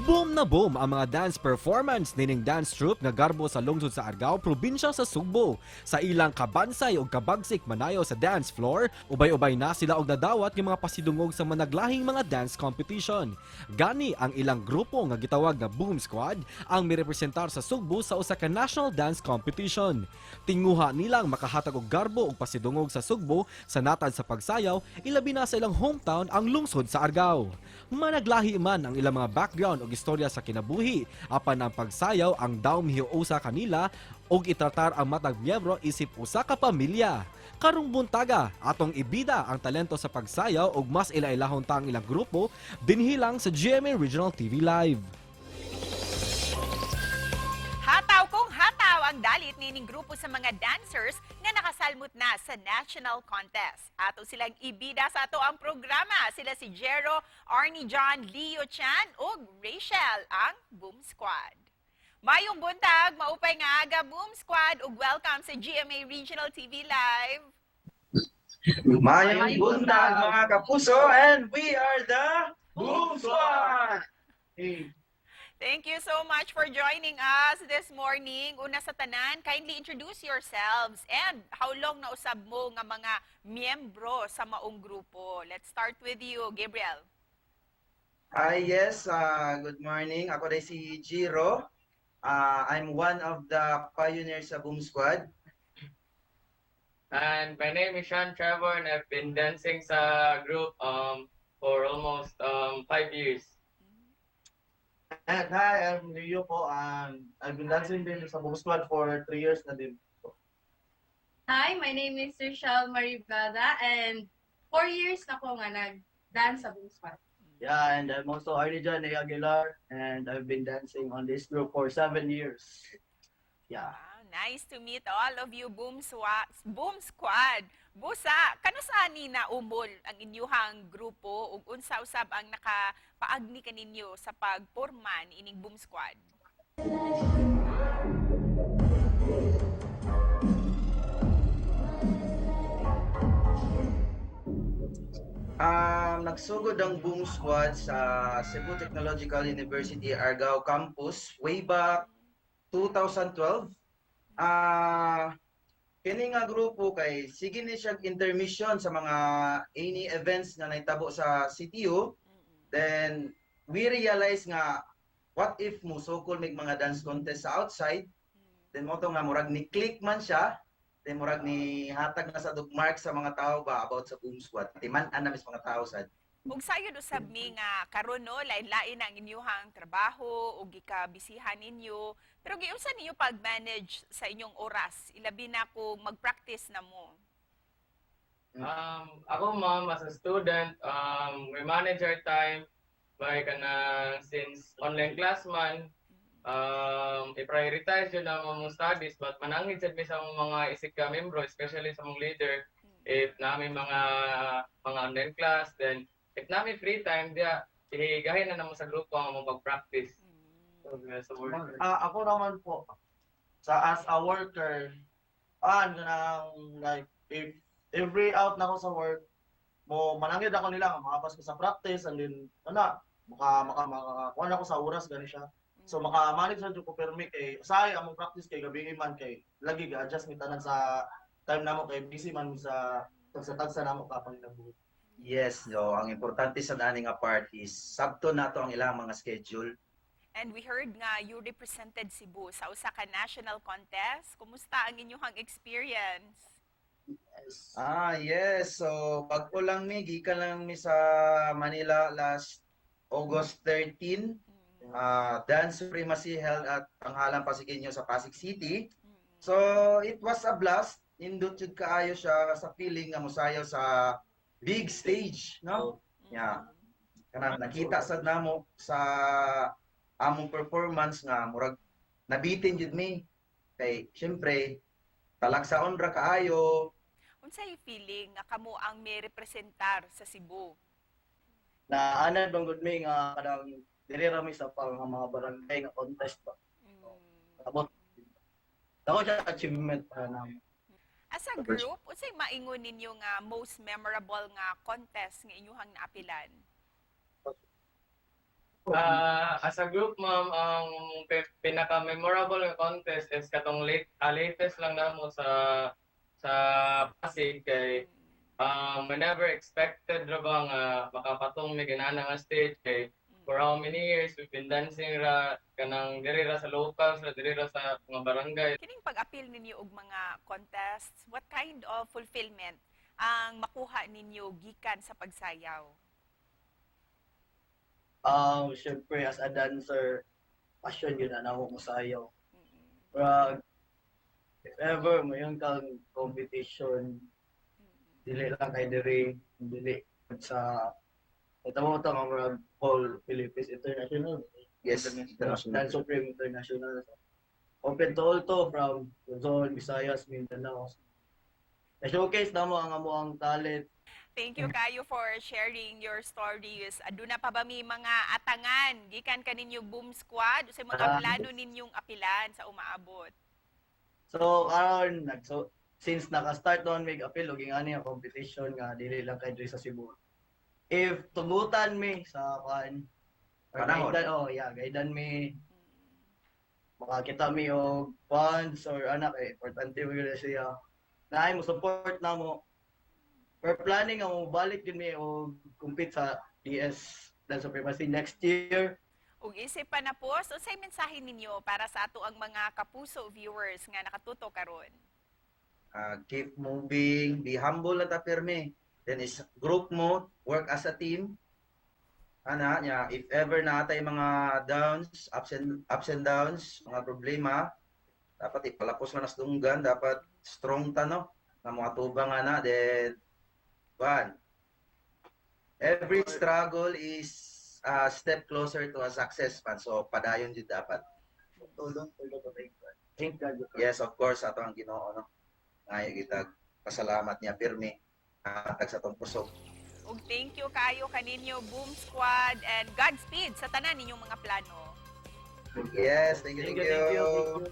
Boom na boom ang mga dance performance nining dance troupe nga garbo sa lungsod sa Argao, probinsya sa Sugbo. Sa ilang kabansay o kabagsik manayo sa dance floor, ubay-ubay na sila og nadawat yung mga pasidungog sa managlahing mga dance competition. Gani ang ilang grupo nga gitawag na Boom Squad ang mirepresentar sa Sugbo sa usa ka national dance competition. Tinguha nilang makahatag og garbo og pasidungog sa Sugbo sa natad sa pagsayaw, ilabi na sa ilang hometown ang lungsod sa Argao. Managlahi man ang ilang mga background og istorya sa kinabuhi, apan ang pagsayaw ang daw mihiusa kanila og itratar ang matag miyembro isip usa ka pamilya. Karong buntaga, atong ibida ang talento sa pagsayaw og mas ilailahon ta ang ilang grupo dinhi lang sa GMA Regional TV Live. Hataw kung hataw ang dalit nining grupo sa mga dancers nga nakasalmot na sa national contest. Ato silang ibida sa ato ang programa. Sila si Jero, Arnie John, Leo Chan ug Rachel, ang Boom Squad. Mayong buntag, maupay nga aga Boom Squad ug welcome sa GMA Regional TV Live. Mayong buntag mga kapuso, and we are the Boom Squad! Hey. Thank you so much for joining us this morning. Una sa tanan, kindly introduce yourselves and how long na usab mo nga mga miyembro sa maong grupo. Let's start with you, Gabriel. Yes, good morning. Ako rin si Jiro. I'm one of the pioneers sa Boom Squad. And my name is Sean Trevor, and I've been dancing sa group for almost 5 years. And hi, I'm Leo po. I've been dancing din sa Boom Squad for 3 years na din. Hi, my name is Rochelle Maribada and 4 years na ko nga nag-dance sa Boom Squad. Yeah, and I'm also Arnie John Aguilar, and I've been dancing on this group for 7 years. Yeah. Wow, nice to meet all of you, Boom Squad. Busa, kano saan ni na umol ang inyuhang grupo ug unsa usab ang nakapaagni kaninyo sa pagporma ining Boom Squad? Nagsugod ang Boom Squad sa Cebu Technological University Argao campus way back 2012. Kini nga grupo kay sige ni siya intermission sa mga any events na naitabo sa CTU. Then we realize nga what if mo sukol mig mga dance contest sa outside. Then mo to nga murag ni click man siya. Then murag ni hatag na sa dugmark sa mga tao ba about sa Boom Squad. Timan-an na mis mga tao sad. Ug sayod usab mi nga karon no lain-lain ang inyuhang trabaho ug gikabisihan ninyo. Pero giunsa ninyo pag-manage sa inyong oras? Ilabi na kung mag-practice na mo. Ako ma'am, as a student, we manage our time by since online class man, i-prioritize yun ang mga studies, but manangid sa mga isig ka membro, especially sa mga leader, if namin mga online class, then if namin free time, ihigahin na naman sa grupo ang mag-practice. Ako naman po, as a worker, like, if every out na ako sa work, manangid ako nila, makapas ko sa practice, and then, makakuha ako sa oras, gani siya. So, makamanage sa ko permit, usay, among practice kay gabi man, kay lagi ga-adjust mi tanan sa time namo kay busy man sa tagsa namo kapag nabuhat. Yes, no, ang importante sa dani nga part is sabto nato ang ilang mga schedule. And we heard nga you represented Cebu sa usa ka national contest. Kumusta ang inyong experience? Yes. So, bago lang gikan lang mi sa Manila last August 13. Dance Supremacy held at Panghalang Pasigenyo sa Pasig City. So, it was a blast. Nindot jud kaayo siya sa feeling nga mosayaw sa big stage, no? Yeah. Kanang nakita sad namo sa among performance nga murag nabitin jud mi. Kay syempre talagsaon ra kaayo. Unsay feeling nga kamo ang may representar sa Cebu? Na anad bang good me nga kadang diri ra mi sa mga barangay nga contest ba. Abot. Dako siya achievement para namin. As a group, unsay maingon ninyo nga most memorable nga contest nga inyuhang naapilan? As a group, ma'am, ang pinaka-memorable nga contest is katong latest lang namo sa Pasig kay we never expected ra ba nga makapatong may ganana nga stage kay for how many years we've been dancing ra kanang diri ra sa locals ra diri ra sa mga barangay. Kining pag-apil ninyo og mga contests, what kind of fulfillment ang makuha ninyo gikan sa pagsayaw? Syempre, as a dancer, passion yun na namo mo sayaw. Mm-mm. Pero, if ever mayroon kang competition, dili lang kay dili sa ito mo ito mga whole Philippines International. Yes, international. Dance Supreme International. Open to all to from Luzon, Visayas, Mindanao. Na-showcase na mo ang amuang talent. Thank you kayo for sharing your stories. Aduna pa ba may mga atangan gikan kaninyo Boom Squad sa mga plano ninyong apilan sa umaabot? So, karon since naka-start noon may appeal og ani ang competition nga dili lang kay diri sa Cebu. If tugutan mi sa Panahon. gaidan mi makakita mi og funds or importante mo yun siya. Naay mo support na mo. We're planning ang balik din mi og compete sa DS Dance Supremacy next year. Ug isip pa na po, unsay mensahe ninyo para sa ato ang mga kapuso viewers nga nakatuto karon? Keep moving, be humble at pirme. Then is group mo, work as a team. If ever natay mga downs, ups and downs, mga problema, dapat ipalapos man as dunggan, dapat strong ta no, na mga tubang then every struggle is a step closer to a success man. So padayon jud dapat. Thank God. Yes, of course ato ang Ginoo no. Ngayo kitag pasalamat niya pirmi tag sa tong puso. Ug thank you kayo kaninyo Boom Squad and Godspeed sa tanan ninyong mga plano. Yes, thank you. Thank you.